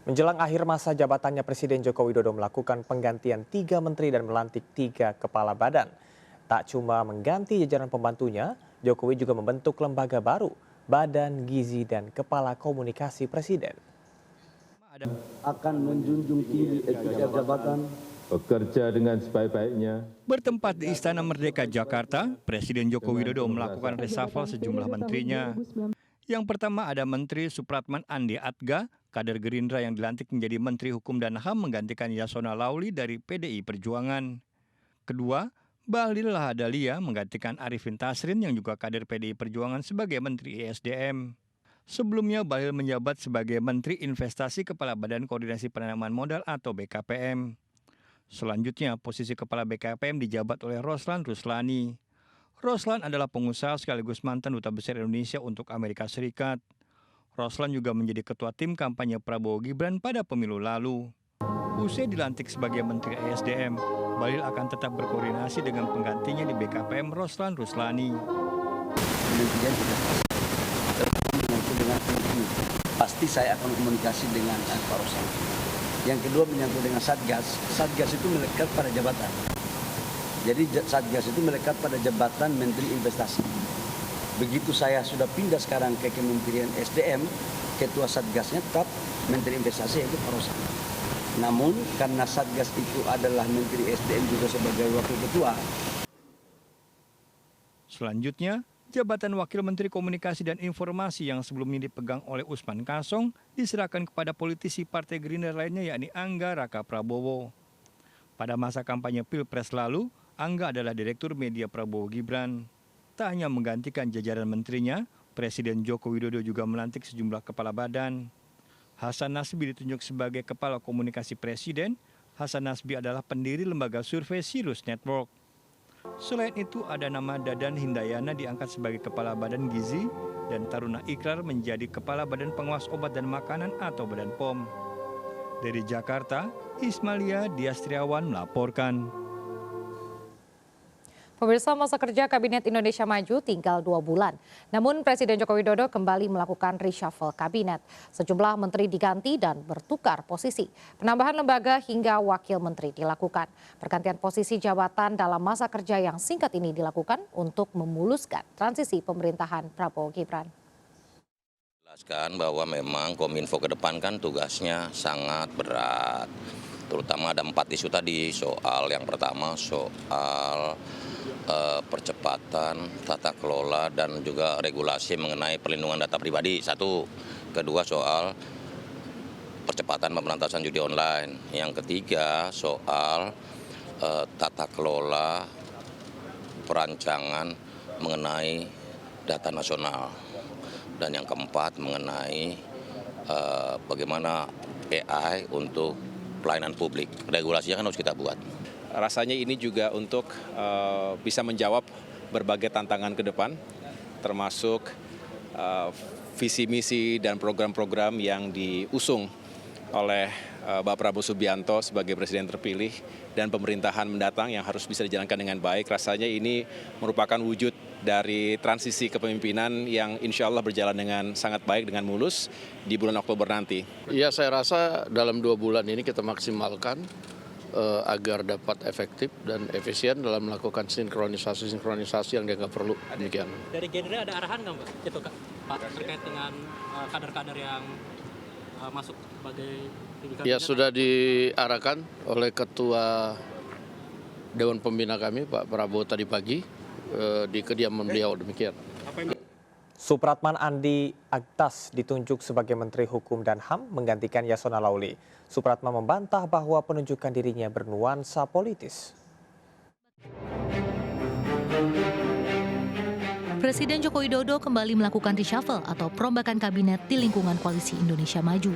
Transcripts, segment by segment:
Menjelang akhir masa jabatannya, Presiden Joko Widodo melakukan penggantian 3 menteri dan melantik 3 kepala badan. Tak cuma mengganti jajaran pembantunya, Jokowi juga membentuk lembaga baru, Badan Gizi dan Kepala Komunikasi Presiden. Akan menjunjung tinggi etika jabatan, bekerja dengan sebaik-baiknya. Bertempat di Istana Merdeka, Jakarta, Presiden Joko Widodo melakukan reshuffle sejumlah menterinya. Yang pertama ada Menteri Supratman Andi Atga, kader Gerindra yang dilantik menjadi Menteri Hukum dan HAM menggantikan Yasona Lauli dari PDI Perjuangan. Kedua, Bahlil Lahadalia menggantikan Arifin Tasrin yang juga kader PDI Perjuangan sebagai Menteri ESDM. Sebelumnya Bahlil menjabat sebagai Menteri Investasi Kepala Badan Koordinasi Penanaman Modal atau BKPM. Selanjutnya, posisi Kepala BKPM dijabat oleh Roslan Ruslani. Roslan adalah pengusaha sekaligus mantan Duta Besar Indonesia untuk Amerika Serikat. Roslan juga menjadi ketua tim kampanye Prabowo Gibran pada pemilu lalu. Usai dilantik sebagai Menteri ESDM, Bahlil akan tetap berkoordinasi dengan penggantinya di BKPM Roslan Ruslani. pasti saya akan komunikasi dengan Pak Roslan. Yang kedua menyangkut dengan Satgas. Satgas itu melekat pada jabatan. Jadi Satgas itu melekat pada jabatan Menteri Investasi. Begitu saya sudah pindah sekarang ke Kementerian SDM, Ketua Satgasnya tetap Menteri Investasi yaitu Pak Roslan. Namun karena Satgas itu adalah Menteri SDM juga sebagai Wakil Ketua. Selanjutnya, jabatan Wakil Menteri Komunikasi dan Informasi yang sebelumnya dipegang oleh Usman Kansong diserahkan kepada politisi Partai Gerindra lainnya yakni Angga Raka Prabowo. Pada masa kampanye Pilpres lalu, Angga adalah Direktur Media Prabowo Gibran. Tak hanya menggantikan jajaran menterinya, Presiden Joko Widodo juga melantik sejumlah kepala badan. Hasan Nasbi ditunjuk sebagai Kepala Komunikasi Presiden. Hasan Nasbi adalah pendiri lembaga survei Sirus Network. Selain itu, ada nama Dadan Hindayana diangkat sebagai Kepala Badan Gizi dan Taruna Ikrar menjadi Kepala Badan Pengawas Obat dan Makanan atau Badan POM. Dari Jakarta, Ismalia Diastriawan melaporkan. Pemirsa, masa kerja Kabinet Indonesia Maju tinggal 2 bulan. Namun Presiden Joko Widodo kembali melakukan reshuffle kabinet. Sejumlah menteri diganti dan bertukar posisi. Penambahan lembaga hingga wakil menteri dilakukan. Pergantian posisi jabatan dalam masa kerja yang singkat ini dilakukan untuk memuluskan transisi pemerintahan Prabowo Gibran. Jelaskan bahwa memang Kominfo ke depan kan tugasnya sangat berat. Terutama ada 4 isu tadi, soal yang pertama soal percepatan tata kelola dan juga regulasi mengenai perlindungan data pribadi. 1. Kedua soal percepatan pemberantasan judi online. Yang ketiga soal tata kelola perancangan mengenai data nasional. Dan yang keempat mengenai bagaimana AI untuk pelayanan publik. Regulasinya kan harus kita buat. Rasanya ini juga untuk bisa menjawab berbagai tantangan ke depan, termasuk visi misi dan program-program yang diusung oleh Bapak Prabowo Subianto sebagai Presiden terpilih dan pemerintahan mendatang yang harus bisa dijalankan dengan baik. Rasanya ini merupakan wujud dari transisi kepemimpinan yang insya Allah berjalan dengan sangat baik, dengan mulus di bulan Oktober nanti. Ya, saya rasa dalam 2 bulan ini kita maksimalkan agar dapat efektif dan efisien dalam melakukan sinkronisasi yang dianggap perlu. Demikian. Dari Gerindra ada arahan nggak, Pak? Itu Pak terkait dengan kader-kader yang masuk sebagai ya sudah diarahkan oleh Ketua Dewan Pembina kami Pak Prabowo tadi pagi di kediaman beliau. Demikian. Supratman Andi Aktas ditunjuk sebagai Menteri Hukum dan HAM menggantikan Yasona Lauli. Supratman membantah bahwa penunjukan dirinya bernuansa politis. Presiden Joko Widodo kembali melakukan reshuffle atau perombakan kabinet di lingkungan Koalisi Indonesia Maju.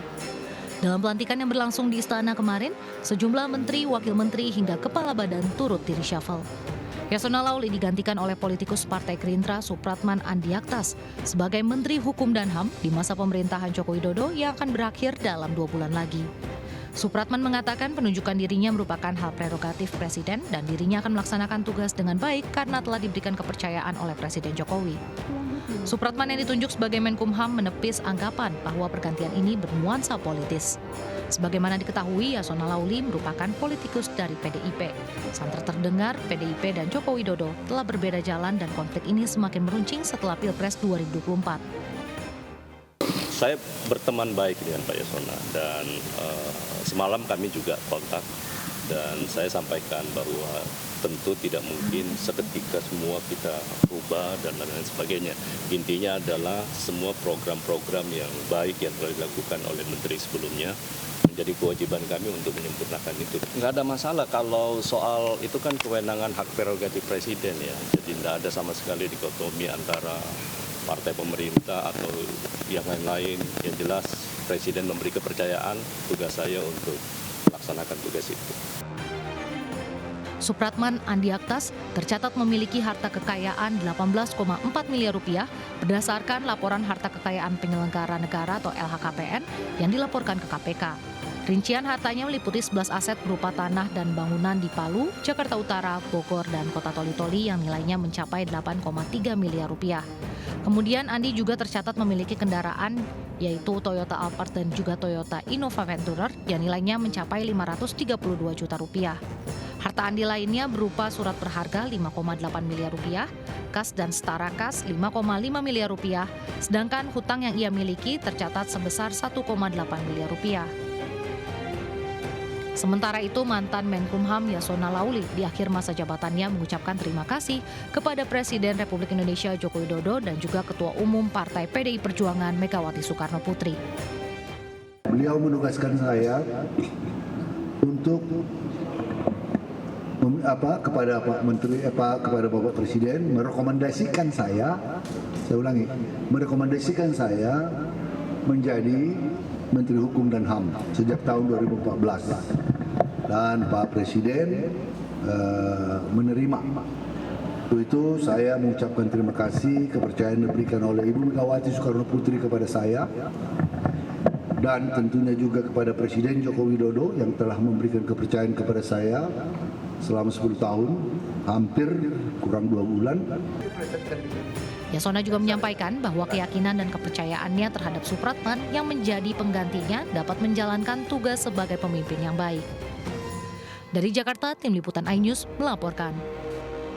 Dalam pelantikan yang berlangsung di Istana kemarin, sejumlah menteri, wakil menteri, hingga kepala badan turut di reshuffle. Yasona Lauli digantikan oleh politikus Partai Gerindra Supratman Andi Aktas sebagai Menteri Hukum dan HAM di masa pemerintahan Joko Widodo yang akan berakhir dalam 2 bulan lagi. Supratman mengatakan penunjukan dirinya merupakan hal prerogatif Presiden dan dirinya akan melaksanakan tugas dengan baik karena telah diberikan kepercayaan oleh Presiden Jokowi. Supratman yang ditunjuk sebagai Menkumham menepis anggapan bahwa pergantian ini bernuansa politis. Sebagaimana diketahui, Yasona Lauli merupakan politikus dari PDIP. Santer terdengar, PDIP dan Joko Widodo telah berbeda jalan dan konflik ini semakin meruncing setelah Pilpres 2024. Saya berteman baik dengan Pak Yasona dan semalam kami juga kontak dan saya sampaikan bahwa tentu tidak mungkin seketika semua kita rubah dan lain-lain sebagainya. Intinya adalah semua program-program yang baik yang telah dilakukan oleh menteri sebelumnya menjadi kewajiban kami untuk menyempurnakan itu. Nggak ada masalah kalau soal itu kan kewenangan hak prerogatif presiden ya. Jadi tidak ada sama sekali dikotomi antara partai pemerintah atau yang lain-lain. Yang jelas presiden memberi kepercayaan, tugas saya untuk melaksanakan tugas itu. Supratman Andi Aktas tercatat memiliki harta kekayaan 18,4 miliar rupiah berdasarkan laporan harta kekayaan penyelenggara negara atau LHKPN yang dilaporkan ke KPK. Rincian hartanya meliputi 11 aset berupa tanah dan bangunan di Palu, Jakarta Utara, Bogor, dan Kota Toli-Toli yang nilainya mencapai 8,3 miliar rupiah. Kemudian Andi juga tercatat memiliki kendaraan yaitu Toyota Alphard dan juga Toyota Innova Venturer yang nilainya mencapai 532 juta rupiah. Harta Andi lainnya berupa surat berharga 5,8 miliar rupiah, kas dan setara kas 5,5 miliar rupiah, sedangkan hutang yang ia miliki tercatat sebesar 1,8 miliar rupiah. Sementara itu, mantan Menkumham Yasona Lauli di akhir masa jabatannya mengucapkan terima kasih kepada Presiden Republik Indonesia Joko Widodo dan juga Ketua Umum Partai PDI Perjuangan Megawati Soekarno Putri. Beliau menugaskan saya untuk kepada Pak Menteri kepada Bapak Presiden merekomendasikan saya ulangi, merekomendasikan saya menjadi Menteri Hukum dan HAM sejak tahun 2014 dan Pak Presiden menerima. Untuk itu saya mengucapkan terima kasih kepercayaan yang diberikan oleh Ibu Megawati Soekarno Putri kepada saya dan tentunya juga kepada Presiden Joko Widodo yang telah memberikan kepercayaan kepada saya selama 10 tahun, hampir kurang 2 bulan. Yasona juga menyampaikan bahwa keyakinan dan kepercayaannya terhadap Supratman yang menjadi penggantinya dapat menjalankan tugas sebagai pemimpin yang baik. Dari Jakarta, Tim Liputan iNews melaporkan.